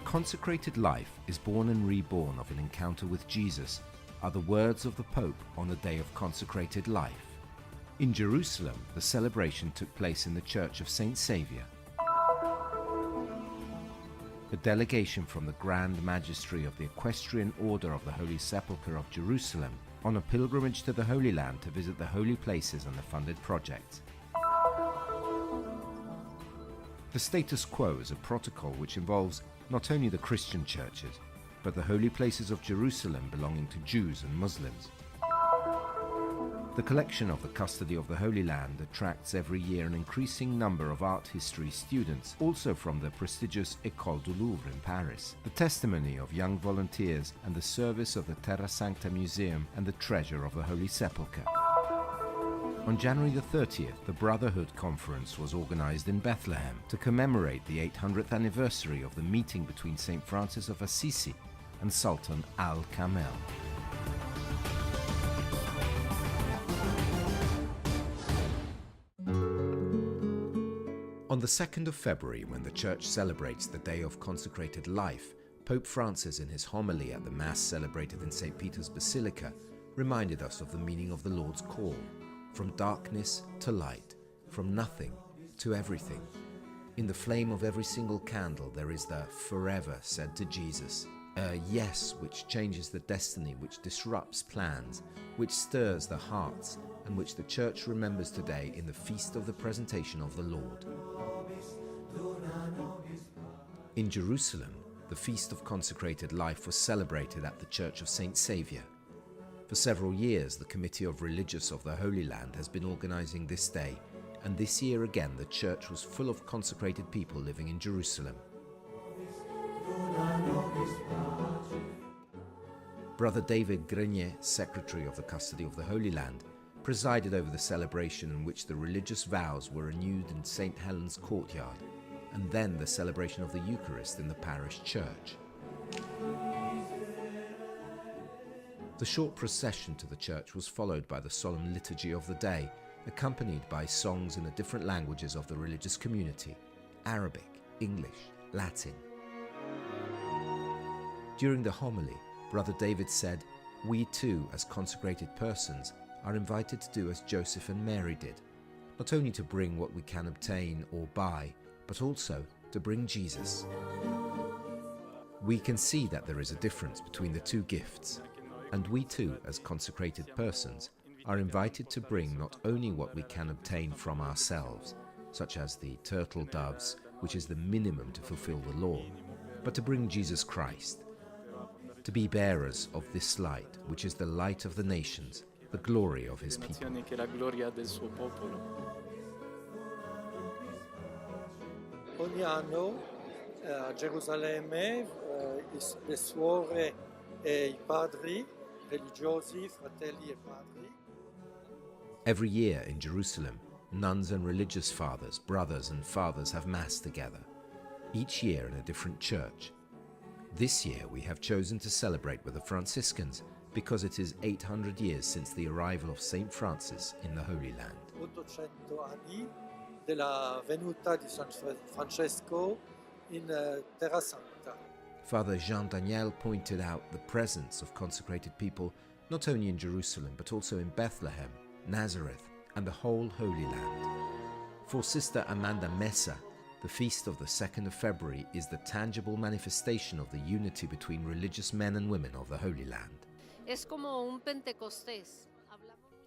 consecrated life is born and reborn of an encounter with Jesus are the words of the Pope on the day of consecrated life. In Jerusalem, the celebration took place in the Church of St Saviour. A delegation from the Grand Magistry of the Equestrian Order of the Holy Sepulchre of Jerusalem on a pilgrimage to the Holy Land to visit the holy places and the funded projects. The Status Quo is a protocol which involves not only the Christian churches, but the holy places of Jerusalem belonging to Jews and Muslims. The collection of the custody of the Holy Land attracts every year an increasing number of art history students, also from the prestigious Ecole du Louvre in Paris, the testimony of young volunteers and the service of the Terra Sancta Museum and the treasure of the Holy Sepulchre. On January the 30th, the Brotherhood Conference was organized in Bethlehem to commemorate the 800th anniversary of the meeting between St Francis of Assisi and Sultan Al-Kamel. On the 2nd of February, when the Church celebrates the Day of Consecrated Life, Pope Francis, in his homily at the Mass celebrated in St. Peter's Basilica, reminded us of the meaning of the Lord's call, from darkness to light, from nothing to everything. In the flame of every single candle there is the forever said to Jesus, a yes which changes the destiny, which disrupts plans, which stirs the hearts, and which the Church remembers today in the feast of the presentation of the Lord. In Jerusalem, the Feast of Consecrated Life was celebrated at the Church of St Saviour. For several years, the Committee of Religious of the Holy Land has been organizing this day, and this year again the church was full of consecrated people living in Jerusalem. Brother David Grenier, Secretary of the Custody of the Holy Land, presided over the celebration in which the religious vows were renewed in St Helen's courtyard, and then the celebration of the Eucharist in the parish church. The short procession to the church was followed by the solemn liturgy of the day, accompanied by songs in the different languages of the religious community: Arabic, English, Latin. During the homily, Brother David said, "We too, as consecrated persons, are invited to do as Joseph and Mary did, not only to bring what we can obtain or buy, but also to bring Jesus." We can see that there is a difference between the two gifts, and we too, as consecrated persons, are invited to bring not only what we can obtain from ourselves, such as the turtle doves, which is the minimum to fulfill the law, but to bring Jesus Christ, to be bearers of this light, which is the light of the nations, the glory of his people. Ogni anno a Gerusalemme le suore e I padri religiosi, fratelli e padri. Every year in Jerusalem, nuns and religious fathers, brothers and fathers have Mass together, each year in a different church. This year we have chosen to celebrate with the Franciscans because it is 800 years since the arrival of St Francis in the Holy Land. 800 anni della venuta di San Francesco in Terra Sancta. Father Jean Daniel pointed out the presence of consecrated people not only in Jerusalem but also in Bethlehem, Nazareth and the whole Holy Land. For Sister Amanda Mesa, the feast of the 2nd of February is the tangible manifestation of the unity between religious men and women of the Holy Land.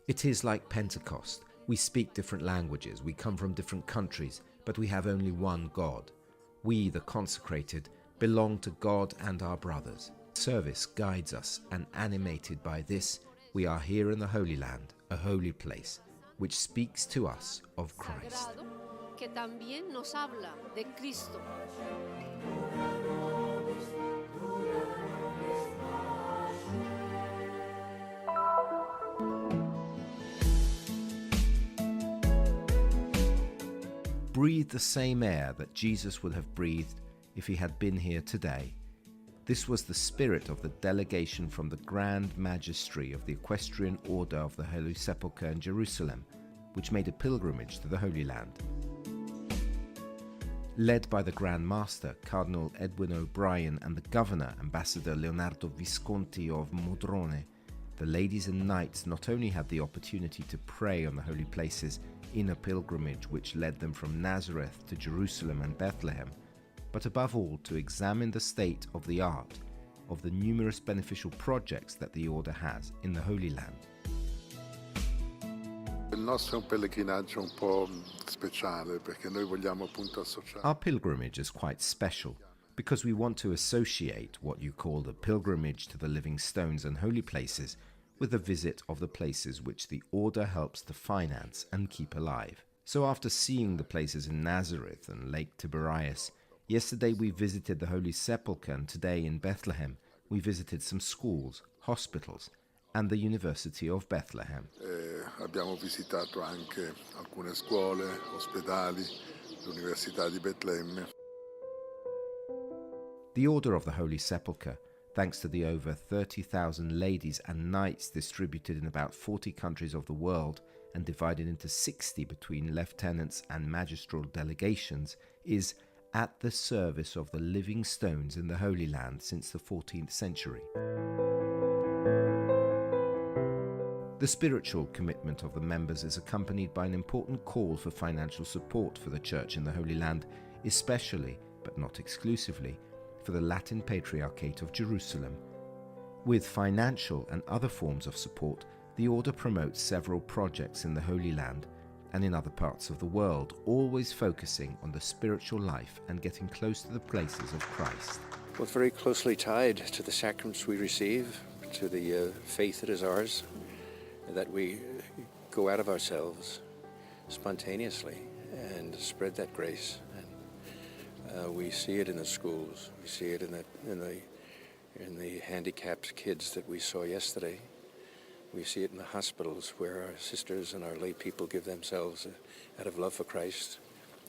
It is like Pentecost. We speak different languages, we come from different countries, but we have only one God. We, the consecrated, belong to God and our brothers. Service guides us, and animated by this, we are here in the Holy Land, a holy place, which speaks to us of Christ. Que también nos habla de Cristo. Breathe the same air that Jesus would have breathed if he had been here today. This was the spirit of the delegation from the Grand Magistry of the Equestrian Order of the Holy Sepulchre in Jerusalem, which made a pilgrimage to the Holy Land. Led by the Grand Master, Cardinal Edwin O'Brien, and the Governor, Ambassador Leonardo Visconti of Modrone, the ladies and knights not only had the opportunity to pray on the holy places in a pilgrimage which led them from Nazareth to Jerusalem and Bethlehem, but above all to examine the state of the art of the numerous beneficial projects that the Order has in the Holy Land. Il nostro è un pellegrinaggio un po' speciale perché noi vogliamo appunto associare. Our pilgrimage is quite special because we want to associate what you call the pilgrimage to the living stones and holy places with the visit of the places which the Order helps to finance and keep alive. So after seeing the places in Nazareth and Lake Tiberias, yesterday we visited the Holy Sepulchre, and today in Bethlehem we visited some schools, hospitals and the University of Bethlehem. Abbiamo visitato anche alcune scuole, ospedali, l'Università di Betlemme. The Order of the Holy Sepulchre, thanks to the over 30,000 ladies and knights distributed in about 40 countries of the world and divided into 60 between lieutenants and magistral delegations, is at the service of the living stones in the Holy Land since the 14th century. The spiritual commitment of the members is accompanied by an important call for financial support for the Church in the Holy Land, especially, but not exclusively, for the Latin Patriarchate of Jerusalem. With financial and other forms of support, the Order promotes several projects in the Holy Land and in other parts of the world, always focusing on the spiritual life and getting close to the places of Christ. Well, very closely tied to the sacraments we receive, to the faith that is ours, that we go out of ourselves spontaneously and spread that grace. And we see it in the schools. We see it in the handicapped kids that we saw yesterday. We see it in the hospitals where our sisters and our lay people give themselves out of love for Christ,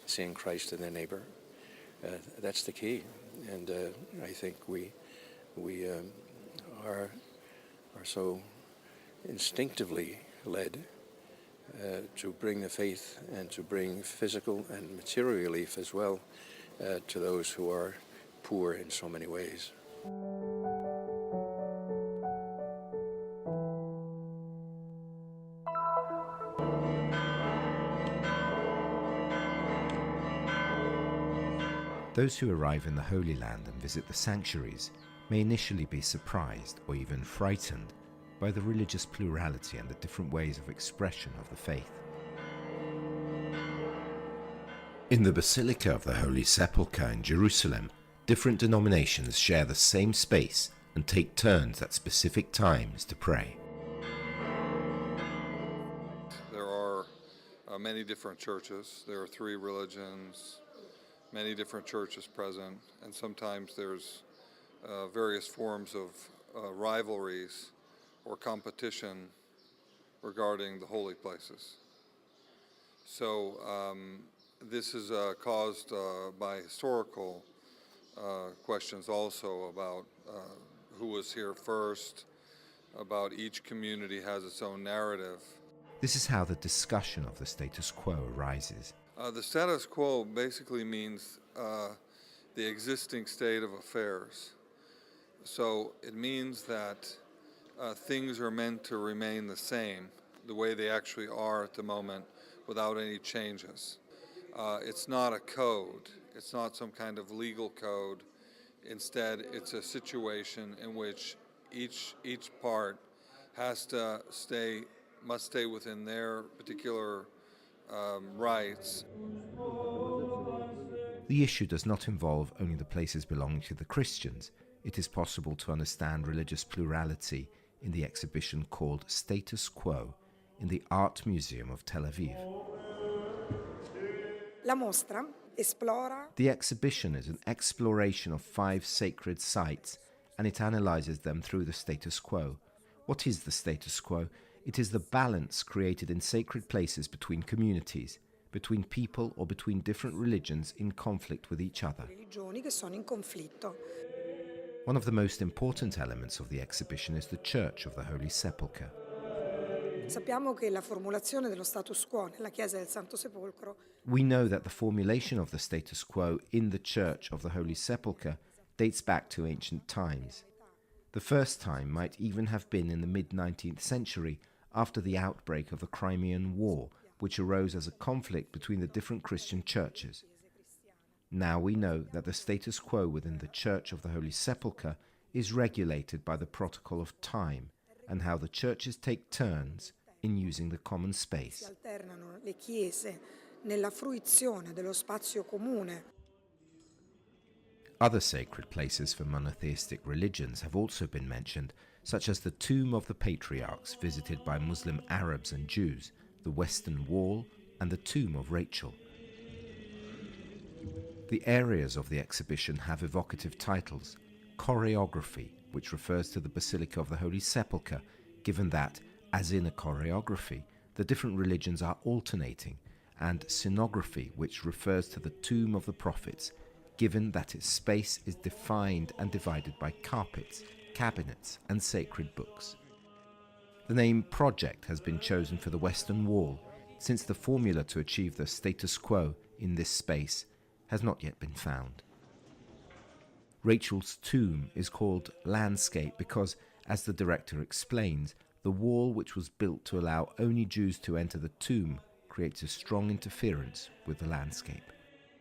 seeing Christ in their neighbor. That's the key. And I think we are so instinctively led to bring the faith and to bring physical and material relief as well to those who are poor in so many ways. Those who arrive in the Holy Land and visit the sanctuaries may initially be surprised or even frightened by the religious plurality and the different ways of expression of the faith. In the Basilica of the Holy Sepulchre in Jerusalem, different denominations share the same space and take turns at specific times to pray. There are many different churches. There are 3 religions, many different churches present, and sometimes there's various forms of rivalries or competition regarding the holy places. So this is caused by historical questions also about who was here first, about each community has its own narrative. This is how the discussion of the status quo arises. The status quo basically means the existing state of affairs. So it means that things are meant to remain the same, the way they actually are at the moment, without any changes. It's not a code. It's not some kind of legal code. Instead, it's a situation in which each part must stay within their particular rights. The issue does not involve only the places belonging to the Christians. It is possible to understand religious plurality in the exhibition called Status Quo in the Art Museum of Tel Aviv. La mostra esplora. The exhibition is an exploration of 5 sacred sites, and it analyzes them through the status quo. What is the status quo? It is the balance created in sacred places between communities, between people or between different religions in conflict with each other. Religioni che sono in conflitto. One of the most important elements of the exhibition is the Church of the Holy Sepulchre. Sappiamo che la formulazione dello status quo nella chiesa del Santo Sepolcro We know that the formulation of the status quo in the Church of the Holy Sepulchre dates back to ancient times. The first time might even have been in the mid-19th century after the outbreak of the Crimean War, which arose as a conflict between the different Christian churches. Now we know that the status quo within the Church of the Holy Sepulchre is regulated by the protocol of time and how the churches take turns in using the common si space. alternano le chiese nella fruizione dello spazio comune. Other sacred places for monotheistic religions have also been mentioned, such as the tomb of the patriarchs visited by Muslim Arabs and Jews, the Western Wall, and the tomb of Rachel. The areas of the exhibition have evocative titles: choreography, which refers to the Basilica of the Holy Sepulchre, given that, as in a choreography, the different religions are alternating, and scenography, which refers to the tomb of the prophets, given that its space is defined and divided by carpets, cabinets, and sacred books. The name project has been chosen for the Western Wall, since the formula to achieve the status quo in this space has not yet been found. Rachel's tomb is called landscape because, as the director explains, the wall which was built to allow only Jews to enter the tomb creates a strong interference with the landscape.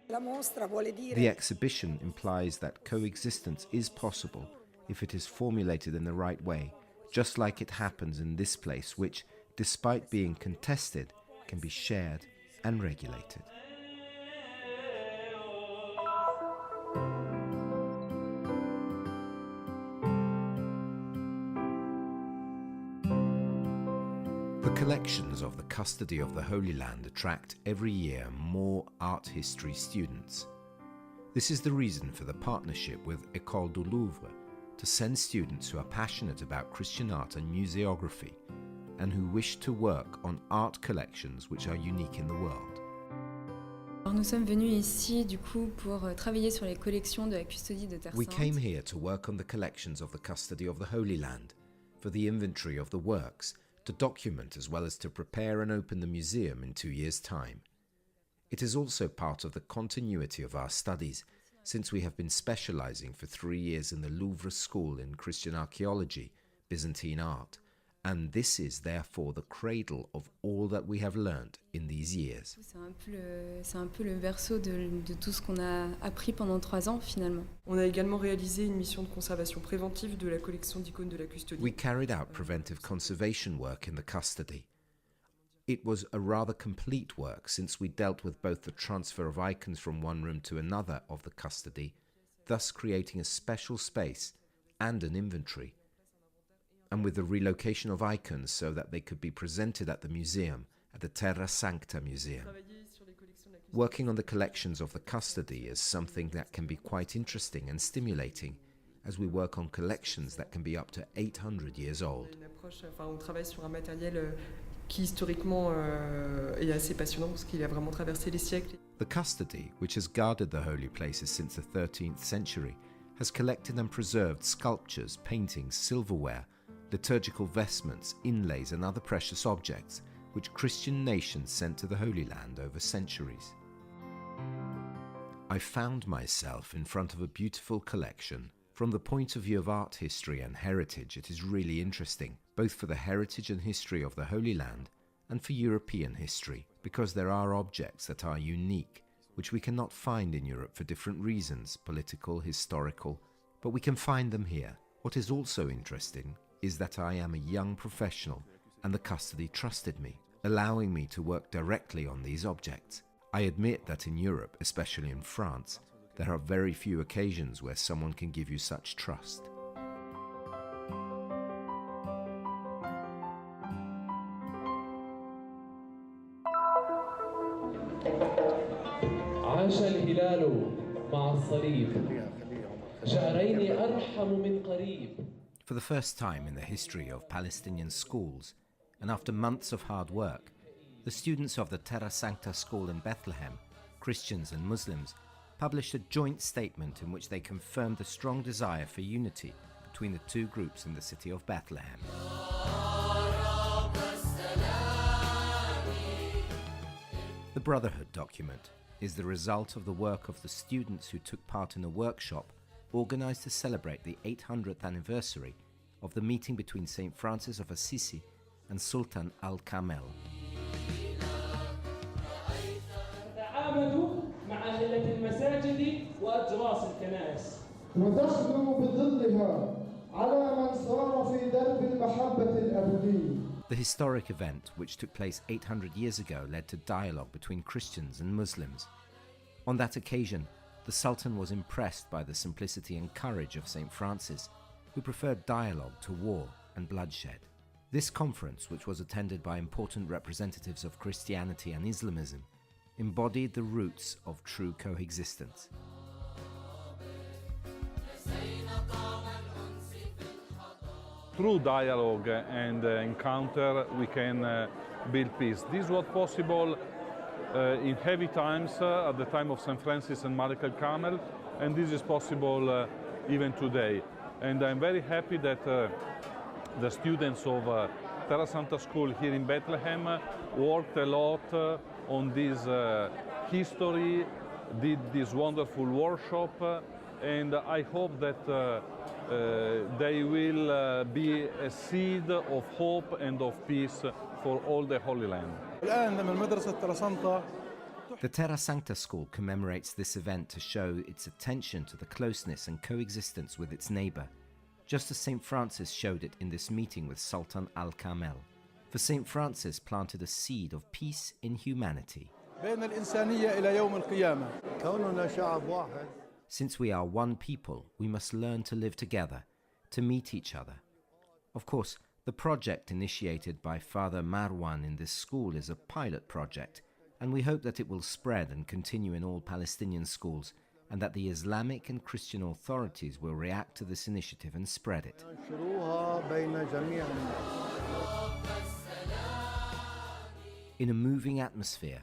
La mostra vuole dire The exhibition implies that coexistence is possible if it is formulated in the right way, just like it happens in this place, which, despite being contested, can be shared and regulated. The collections of the Custody of the Holy Land attract every year more art history students. This is the reason for the partnership with Ecole du Louvre to send students who are passionate about Christian art and museography and who wish to work on art collections which are unique in the world. Alors nous sommes venus ici du coup pour travailler sur les collections de la custodie de Terre We Sainte. came here to work on the collections of the Custody of the Holy Land, for the inventory of the works, to document as well as to prepare and open the museum in 2 years' time. It is also part of the continuity of our studies, since we have been specializing for 3 years in the Louvre School in Christian archaeology, Byzantine art, and this is therefore the cradle of all that we have learnt in these years. C'est un peu le berceau de tout ce qu'on a appris pendant 3 ans finalement. On a également réalisé une mission de conservation préventive de la collection d'icônes de la custodie. We carried out preventive conservation work in the custody. It was a rather complete work since we dealt with both the transfer of icons from one room to another of the custody, thus creating a special space and an inventory, and with the relocation of icons so that they could be presented at the museum, at the Terra Sancta Museum. Working on the collections of the custody is something that can be quite interesting and stimulating, as we work on collections that can be up to 800 years old. On travaille sur un matériel qui historiquement est assez passionnant parce qu'il a vraiment traversé les siècles. The custody, which has guarded the holy places since the 13th century, has collected and preserved sculptures, paintings, silverware, liturgical vestments, inlays and other precious objects which Christian nations sent to the Holy Land over centuries. I found myself in front of a beautiful collection. From the point of view of art history and heritage, it is really interesting, both for the heritage and history of the Holy Land and for European history, because there are objects that are unique, which we cannot find in Europe for different reasons, political, historical, but we can find them here. What is also interesting is that I am a young professional and the custody trusted me, allowing me to work directly on these objects. I admit that in Europe, especially in France, there are very few occasions where someone can give you such trust. عاش الهلال مع الصليب شعرين أرحم من قريب. For the first time in the history of Palestinian schools, and after months of hard work, the students of the Terra Sancta School in Bethlehem, Christians and Muslims, published a joint statement in which they confirmed the strong desire for unity between the two groups in the city of Bethlehem. Brotherhood document is the result of the work of the students who took part in a workshop organized to celebrate the 800th anniversary of the meeting between St Francis of Assisi and Sultan al-Kamel. The historic event, which took place 800 years ago, led to dialogue between Christians and Muslims. On that occasion, the Sultan was impressed by the simplicity and courage of St Francis, who preferred dialogue to war and bloodshed. This conference, which was attended by important representatives of Christianity and Islamism, embodied the roots of true coexistence. Through dialogue and encounter, we can build peace. This was possible in heavy times, at the time of St. Francis and Malik al-Kamel, and this is possible even today. And I'm very happy that the students of Terra Sancta School here in Bethlehem worked a lot on this history, did this wonderful workshop, and I hope that they will be a seed of hope and of peace for all the Holy Land. The Terra Sancta School commemorates this event to show its attention to the closeness and coexistence with its neighbor, just as St. Francis showed it in this meeting with Sultan al-Kamel. For St. Francis planted a seed of peace in humanity. Since we are one people, we must learn to live together, to meet each other. Of course, the project initiated by Father Marwan in this school is a pilot project, and we hope that it will spread and continue in all Palestinian schools, and that the Islamic and Christian authorities will react to this initiative and spread it. In a moving atmosphere,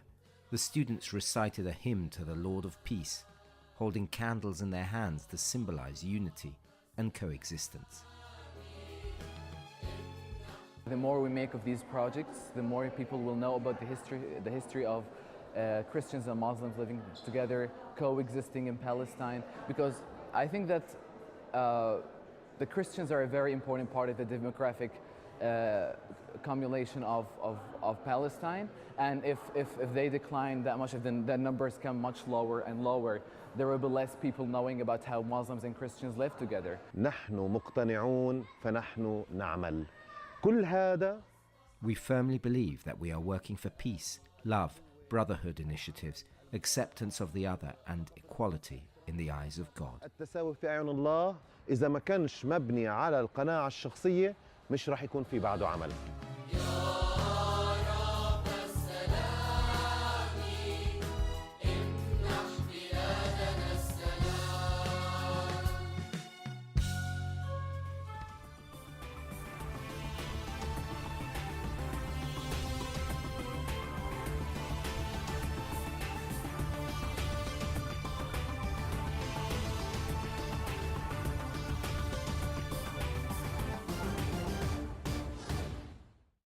the students recited a hymn to the Lord of Peace, holding candles in their hands to symbolize unity and coexistence. The more we make of these projects, the more people will know about the history of Christians and Muslims living together, coexisting in Palestine, because I think that the Christians are a very important part of the demographic accumulation of Palestine, and if they decline that much, then the numbers come much lower and lower. There will be less people knowing about how Muslims and Christians live together. We firmly believe that we are working for peace, love, brotherhood initiatives, acceptance of the other, and equality in the eyes of God. التساوي في أعين الله إذا ما كانش مبني على القناعة الشخصية مش راح يكون في بعده عمل.